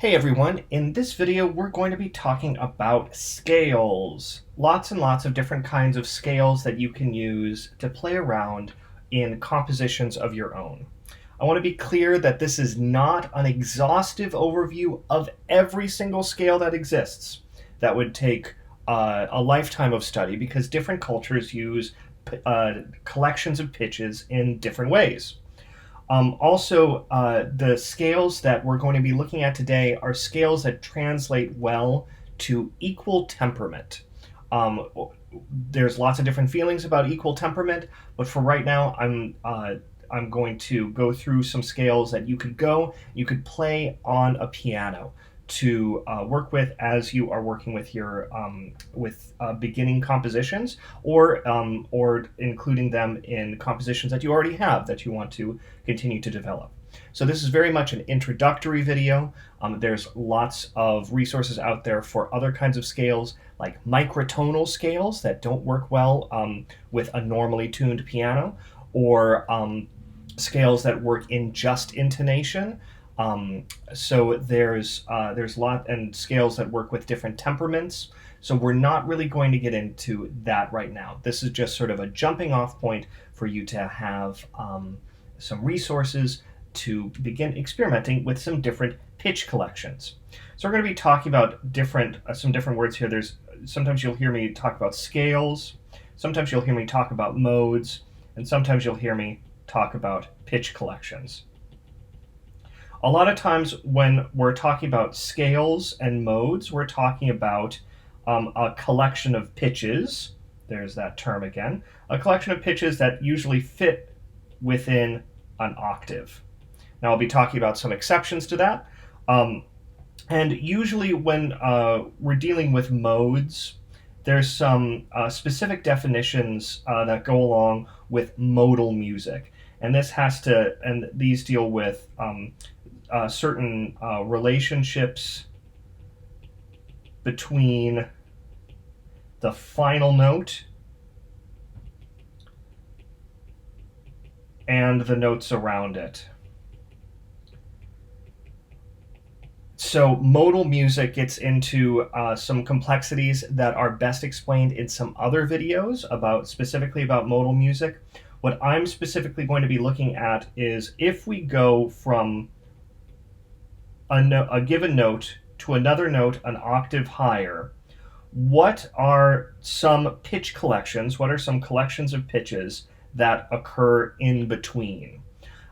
Hey everyone, in this video we're going to be talking about scales. Lots and lots of different kinds of scales that you can use to play around in compositions of your own. I want to be clear that this is not an exhaustive overview of every single scale that exists. That would take a lifetime of study because different cultures use collections of pitches in different ways. The scales that we're going to be looking at today are scales that translate well to equal temperament. Um, there's lots of different feelings about equal temperament, but for right now, I'm going to go through some scales that you could play on a piano to work with as you are working with your beginning compositions, or including them in compositions that you already have that you want to continue to develop. So this is very much an introductory video. There's lots of resources out there for other kinds of scales, like microtonal scales that don't work well with a normally tuned piano, or scales that work in just intonation. So there's and scales that work with different temperaments. So we're not really going to get into that right now. This is just sort of a jumping off point for you to have some resources to begin experimenting with some different pitch collections. So we're going to be talking about some different words here. Sometimes you'll hear me talk about scales, sometimes you'll hear me talk about modes, and sometimes you'll hear me talk about pitch collections. A lot of times when we're talking about scales and modes, we're talking about a collection of pitches. There's that term again. A collection of pitches that usually fit within an octave. Now I'll be talking about some exceptions to that. And usually when we're dealing with modes, there's some specific definitions that go along with modal music. And these deal with certain relationships between the final note and the notes around it. So modal music gets into some complexities that are best explained in some other videos specifically about modal music. What I'm specifically going to be looking at is if we go from a given note to another note an octave higher, what are some pitch collections, what are some collections of pitches that occur in between?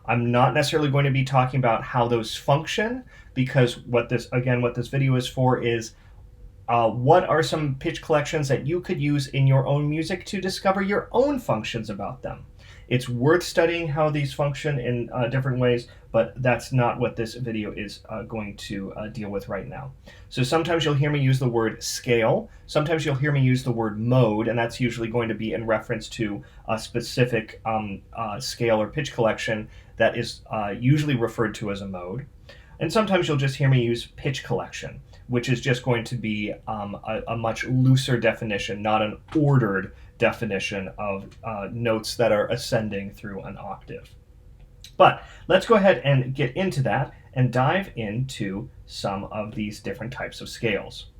I'm not necessarily going to be talking about how those function, because what this video is for is what are some pitch collections that you could use in your own music to discover your own functions about them. It's worth studying how these function in different ways, but that's not what this video is going to deal with right now. So sometimes you'll hear me use the word scale, sometimes you'll hear me use the word mode, and that's usually going to be in reference to a specific scale or pitch collection that is usually referred to as a mode. And sometimes you'll just hear me use pitch collection, which is just going to be a much looser definition, not an ordered definition of notes that are ascending through an octave. But let's go ahead and get into that and dive into some of these different types of scales.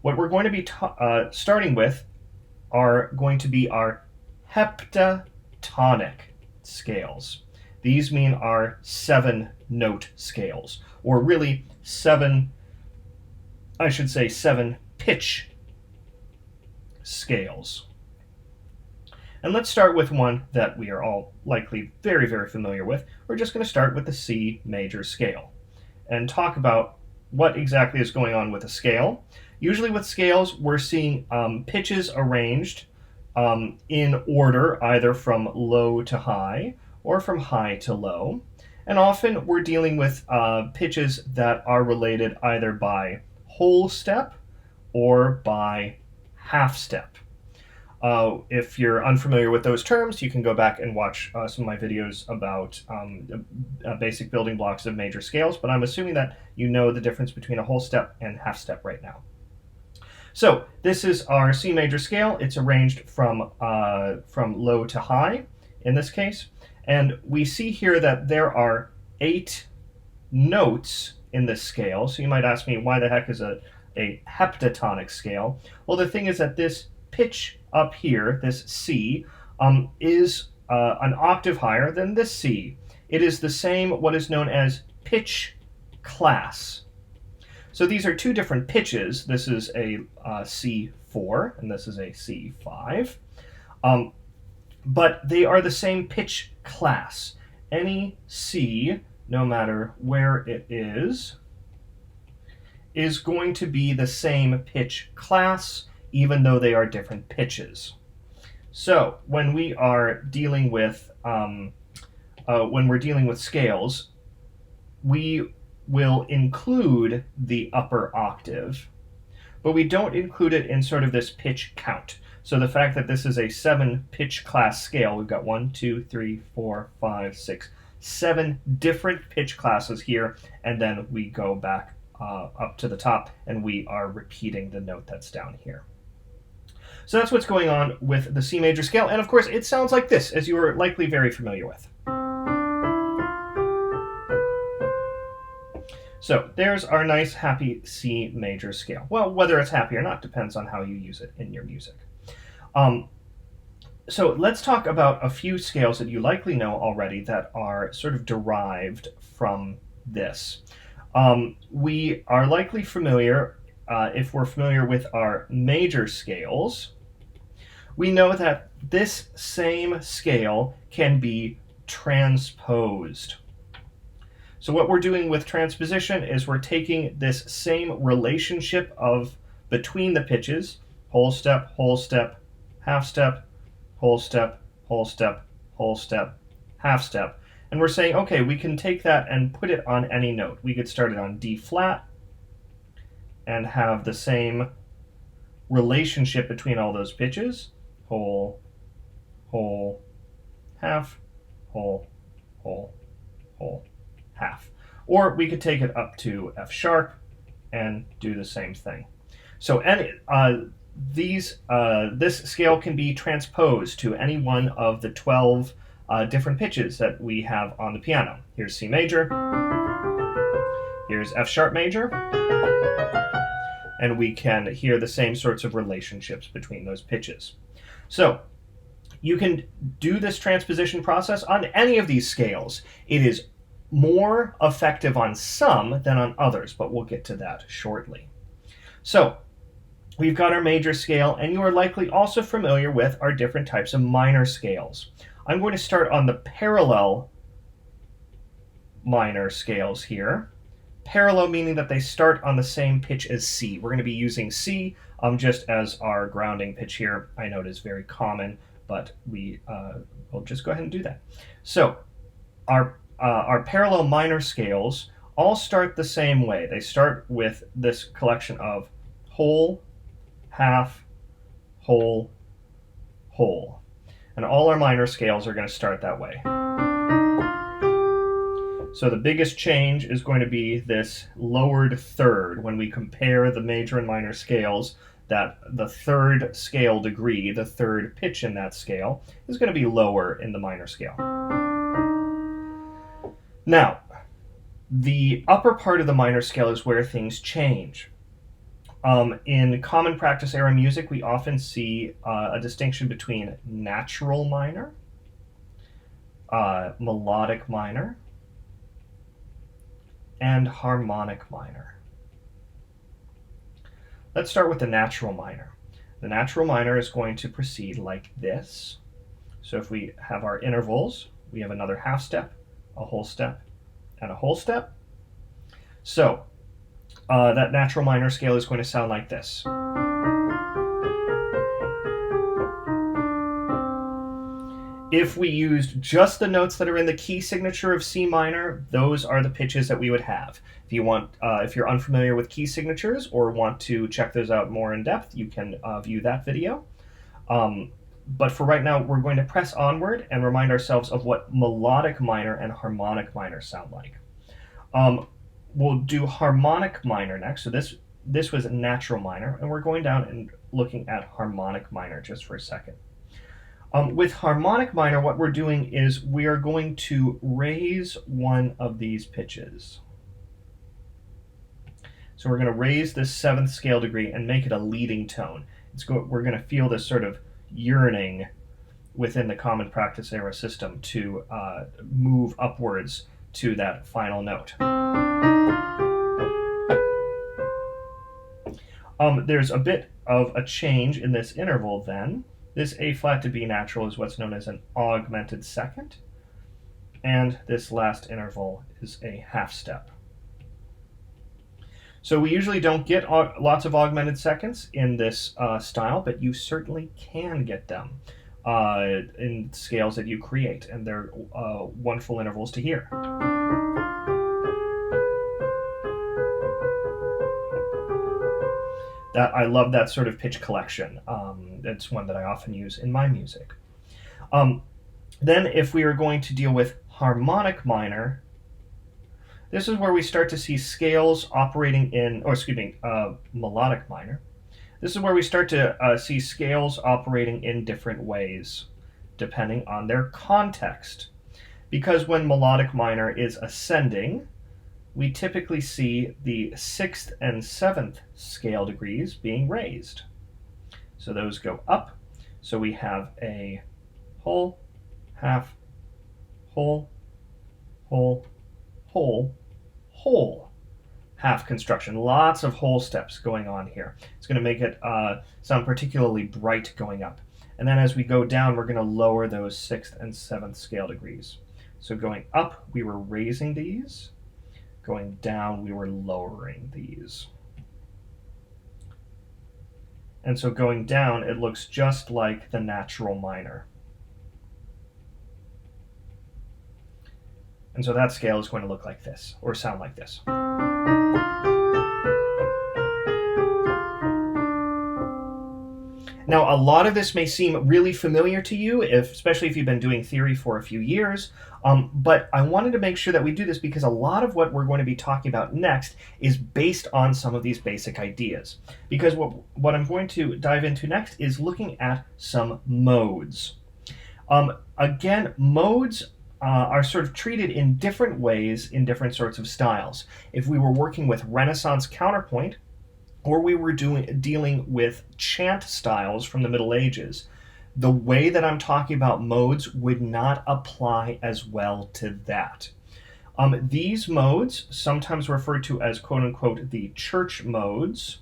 What we're going to be starting with are going to be our heptatonic scales. These mean our 7-note scales, or really 7 pitch scales. And let's start with one that we are all likely very, very familiar with. We're just going to start with the C major scale and talk about what exactly is going on with a scale. Usually with scales, we're seeing pitches arranged in order, either from low to high or from high to low. And often we're dealing with pitches that are related either by whole step or by half step. If you're unfamiliar with those terms, you can go back and watch some of my videos about basic building blocks of major scales, but I'm assuming that you know the difference between a whole step and half step right now. So this is our C major scale. It's arranged from low to high in this case, and we see here that there are 8 notes in this scale. So you might ask me, why the heck is a heptatonic scale? Well, the thing is that this pitch up here, this C, is an octave higher than this C. It is the same, what is known as pitch class. So these are two different pitches. This is a C4 and this is a C5. But they are the same pitch class. Any C, no matter where it is going to be the same pitch class, even though they are different pitches. So when we are dealing with scales, we will include the upper octave, but we don't include it in sort of this pitch count. So the fact that this is a 7 pitch class scale, we've got 1, 2, 3, 4, 5, 6, 7 different pitch classes here, and then we go back up to the top and we are repeating the note that's down here. So that's what's going on with the C major scale, and of course it sounds like this, as you are likely very familiar with. So there's our nice happy C major scale. Well, whether it's happy or not depends on how you use it in your music. So let's talk about a few scales that you likely know already that are sort of derived from this. We are likely familiar, if we're familiar with our major scales, we know that this same scale can be transposed. So what we're doing with transposition is we're taking this same relationship of between the pitches, whole step, half step, whole step, whole step, whole step, half step. And we're saying, okay, we can take that and put it on any note. We could start it on D flat and have the same relationship between all those pitches, whole, whole, half, whole, whole, whole, half. Or we could take it up to F sharp and do the same thing. So this scale can be transposed to any one of the 12 different pitches that we have on the piano. Here's C major, here's F sharp major, and we can hear the same sorts of relationships between those pitches. So you can do this transposition process on any of these scales. It is more effective on some than on others, but we'll get to that shortly. So we've got our major scale, and you are likely also familiar with our different types of minor scales. I'm going to start on the parallel minor scales here. Parallel meaning that they start on the same pitch as C. We're going to be using C just as our grounding pitch here. I know it is very common, but we'll just go ahead and do that. So our parallel minor scales all start the same way. They start with this collection of whole, half, whole, whole. And all our minor scales are going to start that way. So the biggest change is going to be this lowered third. When we compare the major and minor scales, that the third scale degree, the third pitch in that scale, is going to be lower in the minor scale. Now, the upper part of the minor scale is where things change. In common practice era music, we often see a distinction between natural minor, melodic minor, and harmonic minor. Let's start with the natural minor. The natural minor is going to proceed like this. So if we have our intervals, we have another half step, a whole step, and a whole step. So that natural minor scale is going to sound like this. If we used just the notes that are in the key signature of C minor, those are the pitches that we would have. If you want, if you're unfamiliar with key signatures or want to check those out more in depth, you can view that video. But for right now, we're going to press onward and remind ourselves of what melodic minor and harmonic minor sound like. We'll do harmonic minor next. So this was natural minor, and we're going down and looking at harmonic minor just for a second. With harmonic minor, what we're doing is we are going to raise one of these pitches. So we're going to raise this 7th scale degree and make it a leading tone. We're going to feel this sort of yearning within the common practice era system to move upwards to that final note. There's a bit of a change in this interval then. This A flat to B natural is what's known as an augmented second, and this last interval is a half step. So we usually don't get lots of augmented seconds in this style, but you certainly can get them in scales that you create, and they're wonderful intervals to hear. I love that sort of pitch collection. It's one that I often use in my music. Then if we are going to deal with harmonic minor, this is where we start to see scales operating in, melodic minor. This is where we start to see scales operating in different ways, depending on their context. Because when melodic minor is ascending, we typically see the 6th and 7th scale degrees being raised. So those go up. So we have a whole, half, whole, whole, whole, whole half construction. Lots of whole steps going on here. It's going to make it sound particularly bright going up. And then as we go down, we're going to lower those 6th and 7th scale degrees. So going up, we were raising these. Going down, we were lowering these. And so going down, it looks just like the natural minor. And so that scale is going to look like this, or sound like this. Now, a lot of this may seem really familiar to you, especially if you've been doing theory for a few years, but I wanted to make sure that we do this because a lot of what we're going to be talking about next is based on some of these basic ideas. Because what I'm going to dive into next is looking at some modes. Again, modes are sort of treated in different ways in different sorts of styles. If we were working with Renaissance counterpoint, or we were dealing with chant styles from the Middle Ages, the way that I'm talking about modes would not apply as well to that. These modes, sometimes referred to as quote-unquote the church modes,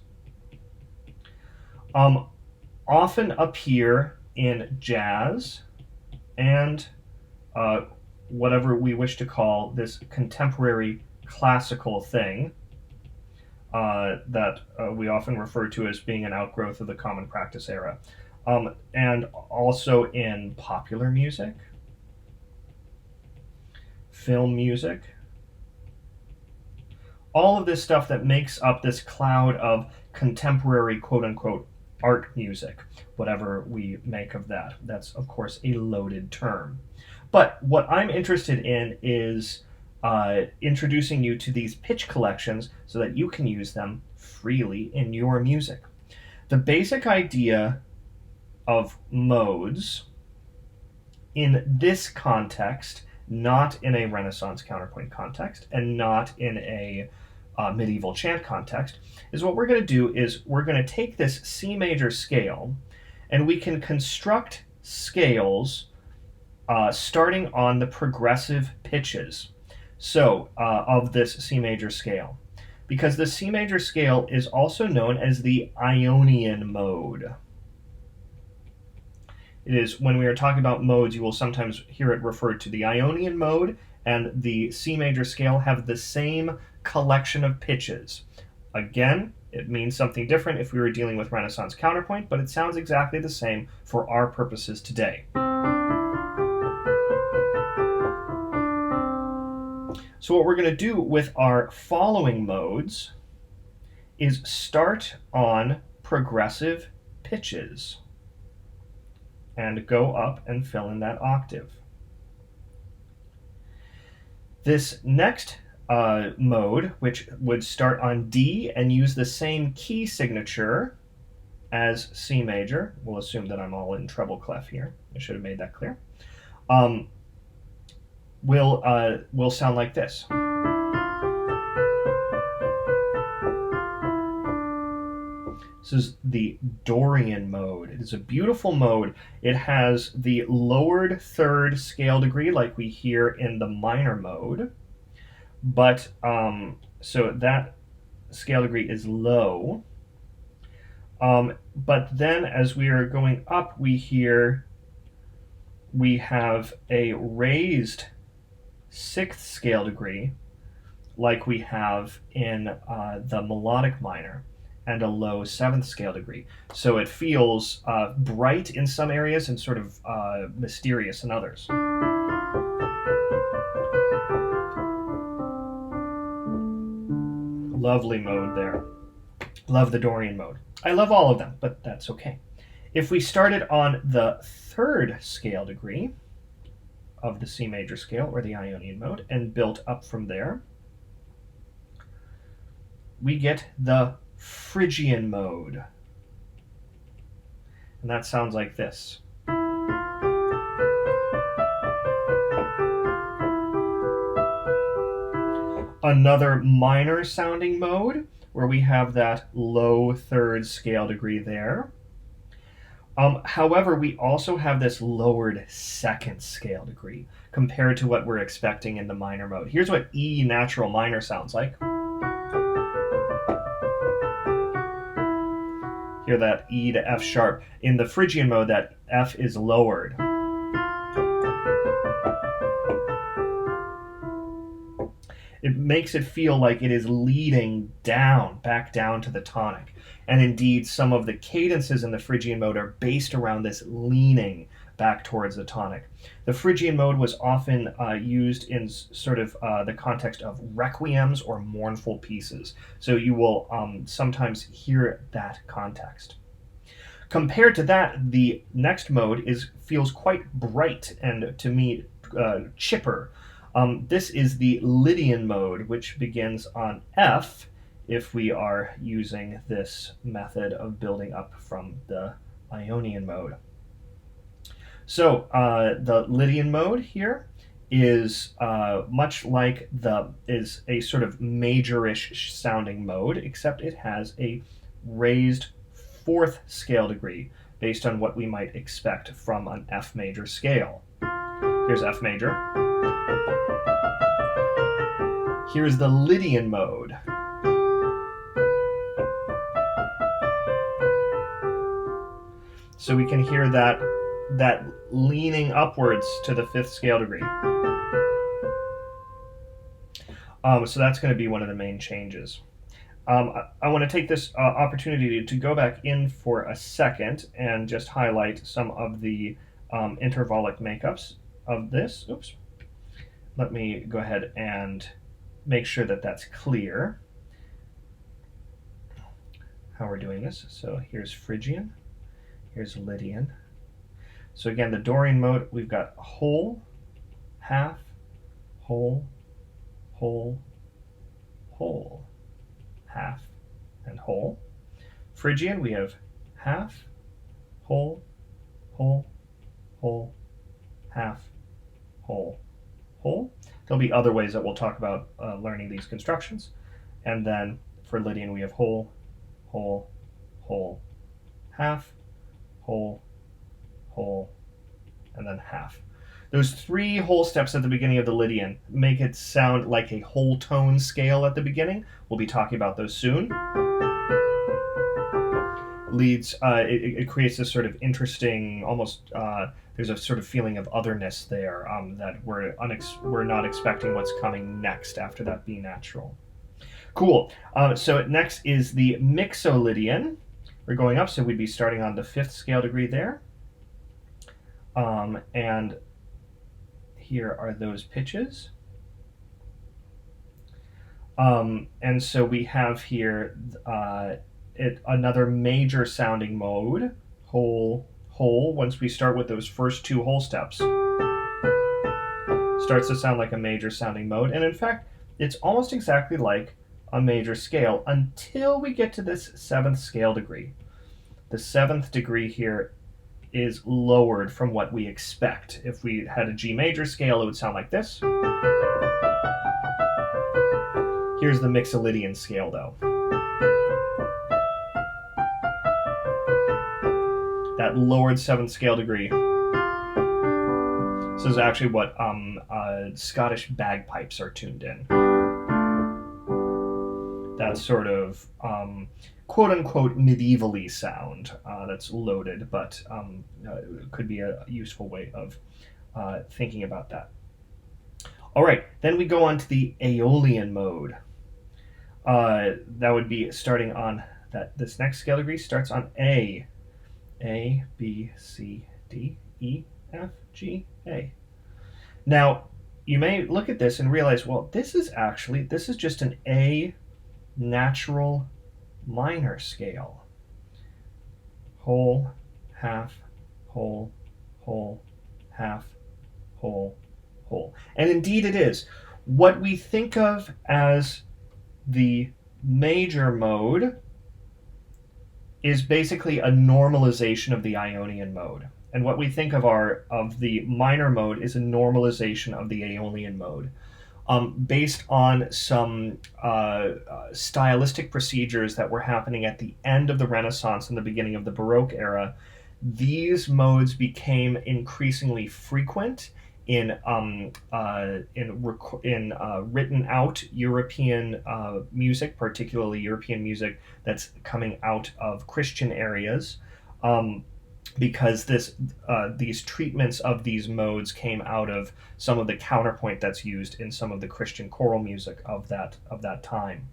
often appear in jazz and whatever we wish to call this contemporary classical thing, that we often refer to as being an outgrowth of the common practice era. And also in popular music, film music, all of this stuff that makes up this cloud of contemporary quote-unquote art music, whatever we make of that. That's, of course, a loaded term. But what I'm interested in is introducing you to these pitch collections so that you can use them freely in your music. The basic idea of modes in this context, not in a Renaissance counterpoint context, and not in a medieval chant context, is what we're going to do is we're going to take this C major scale and we can construct scales starting on the progressive pitches. So, of this C major scale, because the C major scale is also known as the Ionian mode. It is, when we are talking about modes, you will sometimes hear it referred to the Ionian mode, and the C major scale have the same collection of pitches. Again, it means something different if we were dealing with Renaissance counterpoint, but it sounds exactly the same for our purposes today. So what we're going to do with our following modes is start on progressive pitches and go up and fill in that octave. This next mode, which would start on D and use the same key signature as C major, we'll assume that I'm all in treble clef here. I should have made that clear. Will sound like this. This is the Dorian mode. It is a beautiful mode. It has the lowered third scale degree like we hear in the minor mode, but so that scale degree is low. But then as we are going up, we have a raised sixth scale degree like we have in the melodic minor, and a low seventh scale degree. So it feels bright in some areas and sort of mysterious in others. Lovely mode there. Love the Dorian mode. I love all of them, but that's okay. If we started on the third scale degree of the C major scale, or the Ionian mode, and built up from there, we get the Phrygian mode. And that sounds like this. Another minor sounding mode where we have that low third scale degree there. However, we also have this lowered second scale degree compared to what we're expecting in the minor mode. Here's what E natural minor sounds like. Hear that E to F sharp. In the Phrygian mode, that F is lowered. It makes it feel like it is leading down, back down to the tonic. And indeed, some of the cadences in the Phrygian mode are based around this leaning back towards the tonic. The Phrygian mode was often used in sort of the context of requiems or mournful pieces. So you will sometimes hear that context. Compared to that, the next mode feels quite bright and, to me, chipper. This is the Lydian mode, which begins on F if we are using this method of building up from the Ionian mode. So the Lydian mode here is much like is a sort of majorish sounding mode, except it has a raised fourth scale degree based on what we might expect from an F major scale. Here's F major. Here's the Lydian mode. So we can hear that leaning upwards to the fifth scale degree. So that's going to be one of the main changes. I want to take this opportunity to go back in for a second and just highlight some of the intervallic makeups of this. Oops. Let me go ahead and make sure that that's clear how we're doing this. So here's Phrygian, here's Lydian. So again, the Dorian mode, we've got whole, half, whole, whole, whole, half, and whole. Phrygian, we have half, whole, whole, whole, half, whole, whole. There'll be other ways that we'll talk about learning these constructions. And then for Lydian, we have whole, whole, whole, half, whole, whole, and then half. Those three whole steps at the beginning of the Lydian make it sound like a whole tone scale at the beginning. We'll be talking about those soon. It creates this sort of interesting, almost there's a sort of feeling of otherness there that we're not expecting what's coming next after that B natural. Cool. So next is the Mixolydian. We're going up, so we'd be starting on the fifth scale degree there. And here are those pitches. And so we have here another major sounding mode, whole, whole, once we start with those first two whole steps. Starts to sound like a major sounding mode, and in fact, it's almost exactly like a major scale until we get to this seventh scale degree. The seventh degree here is lowered from what we expect. If we had a G major scale, it would sound like this. Here's the Mixolydian scale, though. that lowered 7th scale degree. This is actually what Scottish bagpipes are tuned in. That sort of quote-unquote medievally sound that's loaded, but could be a useful way of thinking about that. All right, then we go on to the Aeolian mode. That would be starting on this next scale degree starts on A. A, B, C, D, E, F, G, A. Now, you may look at this and realize, well, this is just an A natural minor scale. Whole, half, whole, whole, half, whole, whole. And indeed it is. What we think of as the major mode is basically a normalization of the Ionian mode. And what we think of the minor mode is a normalization of the Aeolian mode. Based on some stylistic procedures that were happening at the end of the Renaissance and the beginning of the Baroque era, these modes became increasingly frequent in written out European music, particularly European music that's coming out of Christian areas, because these treatments of these modes came out of some of the counterpoint that's used in some of the Christian choral music of that time.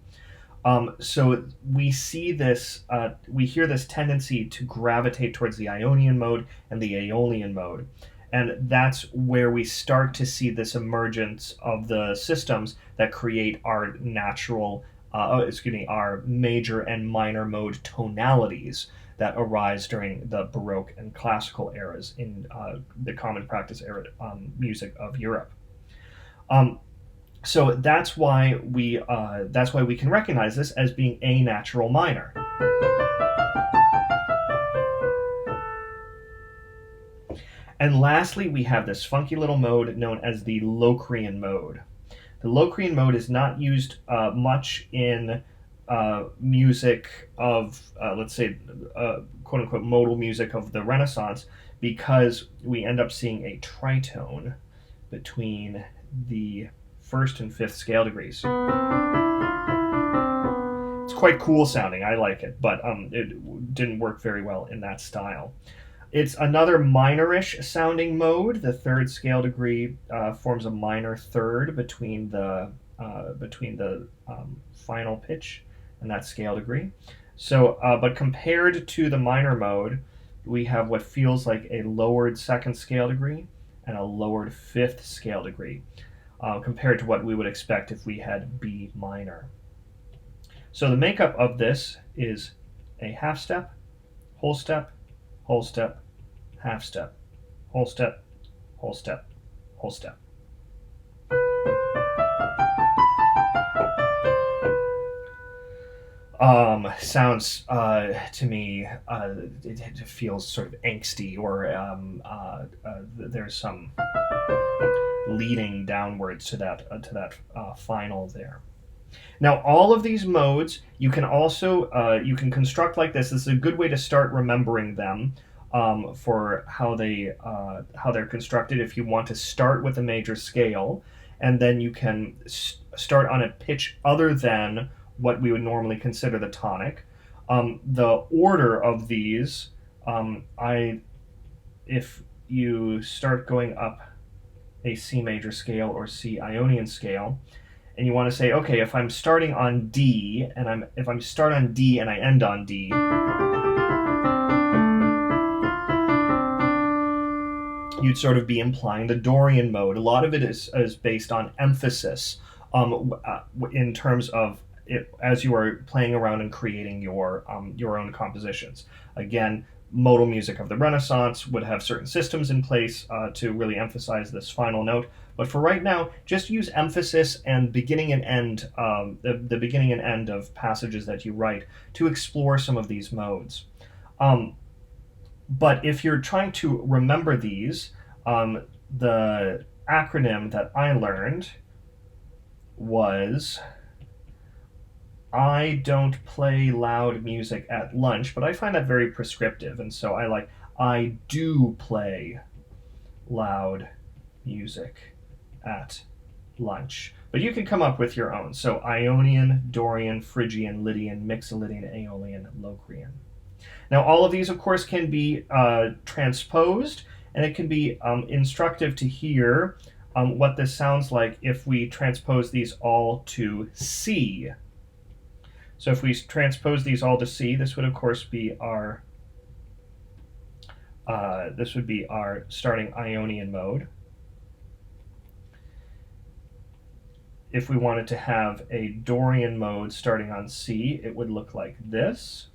So we see this, we hear this tendency to gravitate towards the Ionian mode and the Aeolian mode. And that's where we start to see this emergence of the systems that create our our major and minor mode tonalities that arise during the Baroque and Classical eras in the common practice era music of Europe. So that's why we can recognize this as being a natural minor. And lastly, we have this funky little mode known as the Locrian mode. The Locrian mode is not used much in music of, let's say, quote-unquote modal music of the Renaissance, because we end up seeing a tritone between the 1st and 5th scale degrees. It's quite cool sounding. I like it, but it didn't work very well in that style. It's another minorish sounding mode. The 3rd scale degree forms a minor third between the final pitch and that scale degree. So, but compared to the minor mode, we have what feels like a lowered 2nd scale degree and a lowered 5th scale degree, compared to what we would expect if we had B minor. So the makeup of this is a half step, whole step, whole step, half step, whole step, whole step, whole step. Sounds to me, it feels sort of angsty, or there's some leading downwards to that final there. Now, all of these modes you can also you can construct like this. This is a good way to start remembering them for how they're constructed. If you want to start with a major scale, and then you can start on a pitch other than what we would normally consider the tonic. The order of these, if you start going up a C major scale or C Ionian scale, and you want to say, okay, if I'm starting on D, and if I'm start on D and I end on D, you'd sort of be implying the Dorian mode. A lot of it is based on emphasis, in terms of it, as you are playing around and creating your own compositions. Again, modal music of the Renaissance would have certain systems in place to really emphasize this final note. But for right now, just use emphasis and beginning and end, the beginning and end of passages that you write to explore some of these modes. But if you're trying to remember these, the acronym that I learned was, I don't play loud music at lunch, but I find that very prescriptive, and so I I do play loud music at lunch. But you can come up with your own. So Ionian, Dorian, Phrygian, Lydian, Mixolydian, Aeolian, Locrian. Now all of these, of course, can be transposed, and it can be instructive to hear what this sounds like if we transpose these all to C. So if we transpose these all to C, this would of course be our starting Ionian mode. If we wanted to have a Dorian mode starting on C, it would look like this.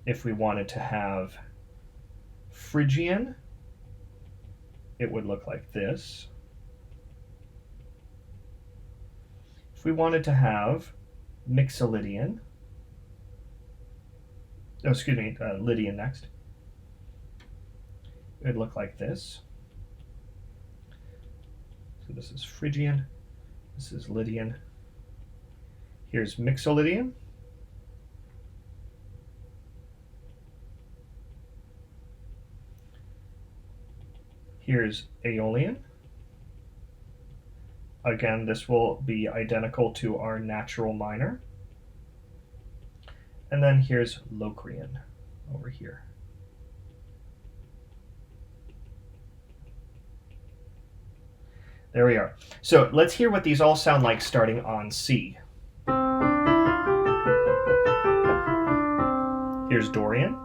If we wanted to have Phrygian, it would look like this. If we wanted to have Mixolydian, Lydian next, it would look like this. So this is Phrygian, this is Lydian. Here's Mixolydian. Here's Aeolian. Again, this will be identical to our natural minor. And then here's Locrian over here. There we are. So let's hear what these all sound like starting on C. Here's Dorian.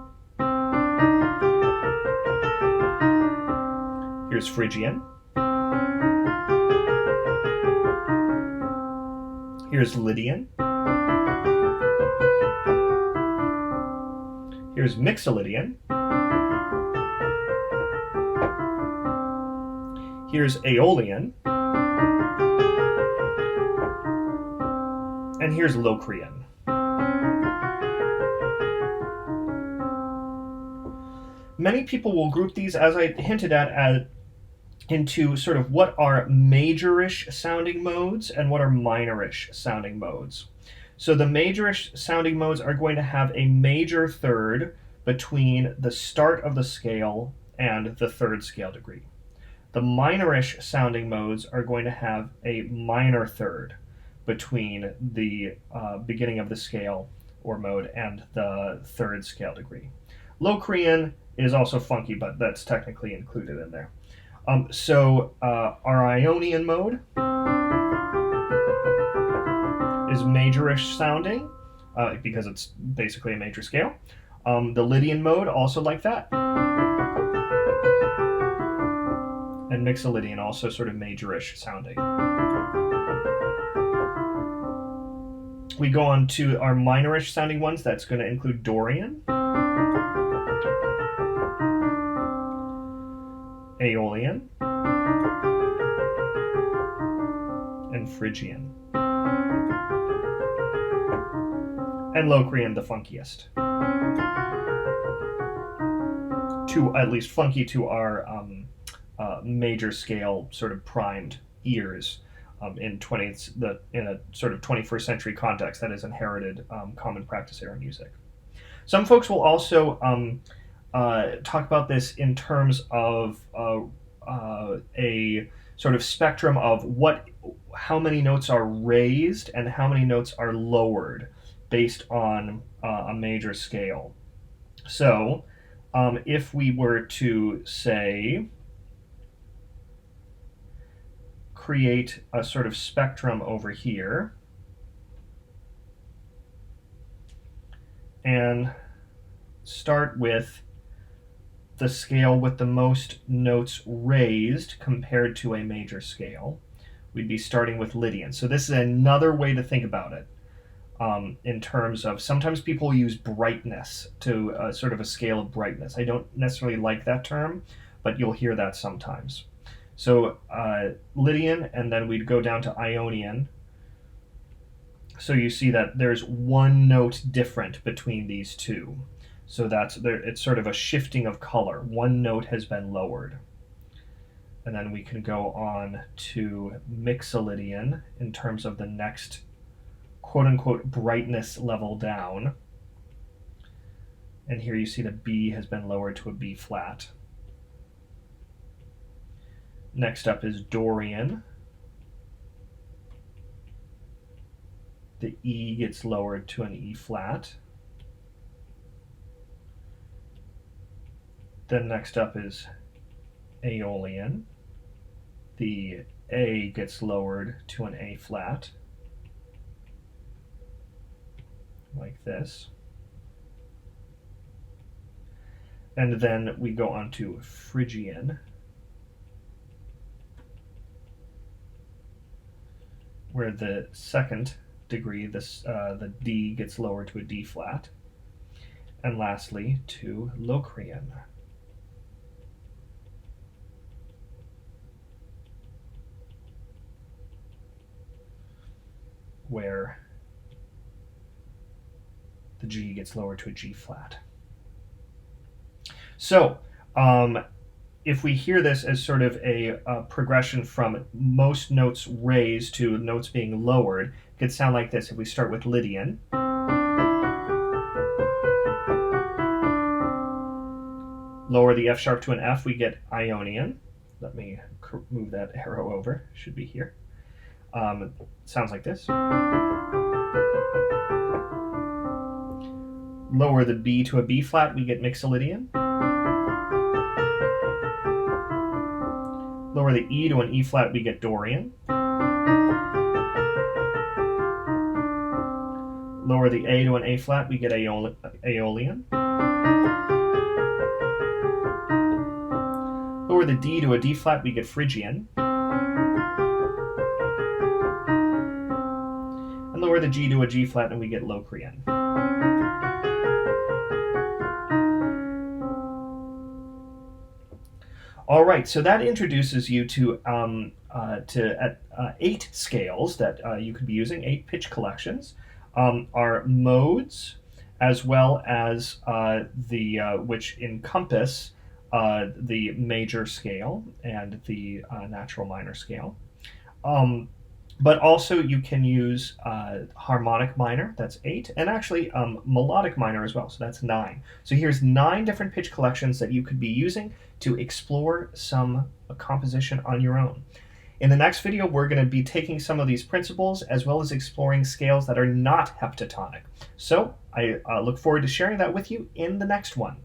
Here's Phrygian. Here's Lydian. Here's Mixolydian. Here's Aeolian. And here's Locrian. Many people will group these, as I hinted at, into sort of what are majorish sounding modes and what are minorish sounding modes. So the majorish sounding modes are going to have a major third between the start of the scale and the third scale degree. The minorish sounding modes are going to have a minor third between the beginning of the scale or mode and the third scale degree. Locrian is also funky, but that's technically included in there. So our Ionian mode is majorish sounding because it's basically a major scale. The Lydian mode also like that. And Mixolydian also sort of majorish sounding. We go on to our minorish sounding ones. That's going to include Dorian, Aeolian, and Phrygian. And Locrian, the funkiest. At least funky to our major scale sort of primed ears in a sort of 21st century context that is inherited common practice era music. Some folks will also talk about this in terms of a sort of spectrum of how many notes are raised and how many notes are lowered based on a major scale. So if we were to say create a sort of spectrum over here and start with the scale with the most notes raised compared to a major scale, we'd be starting with Lydian. So this is another way to think about it in terms of sometimes people use brightness to sort of a scale of brightness. I don't necessarily like that term, but you'll hear that sometimes. So Lydian, and then we'd go down to Ionian. So you see that there's one note different between these two. So it's sort of a shifting of color. One note has been lowered. And then we can go on to Mixolydian in terms of the next quote-unquote brightness level down. And here you see the B has been lowered to a B flat. Next up is Dorian. The E gets lowered to an E flat. Then next up is Aeolian. The A gets lowered to an A flat, like this. And then we go on to Phrygian, where the second degree, the D gets lowered to a D flat. And lastly, to Locrian, where the G gets lowered to a G flat. So, if we hear this as sort of a progression from most notes raised to notes being lowered, it could sound like this. If we start with Lydian, lower the F sharp to an F, we get Ionian. Let me move that arrow over. Should be here. Sounds like this. Lower the B to a B flat, we get Mixolydian. Lower the E to an E flat, we get Dorian. Lower the A to an A flat, we get Aeolian. Lower the D to a D flat, we get Phrygian. And lower the G to a G flat, and we get Locrian. All right, so that introduces you to 8 scales that you could be using, 8 pitch collections. Are modes, as well as which encompass the major scale and the natural minor scale. But also you can use harmonic minor, that's 8, and actually melodic minor as well, so that's 9. So here's 9 different pitch collections that you could be using to explore some composition on your own. In the next video, we're going to be taking some of these principles as well as exploring scales that are not heptatonic. So I look forward to sharing that with you in the next one.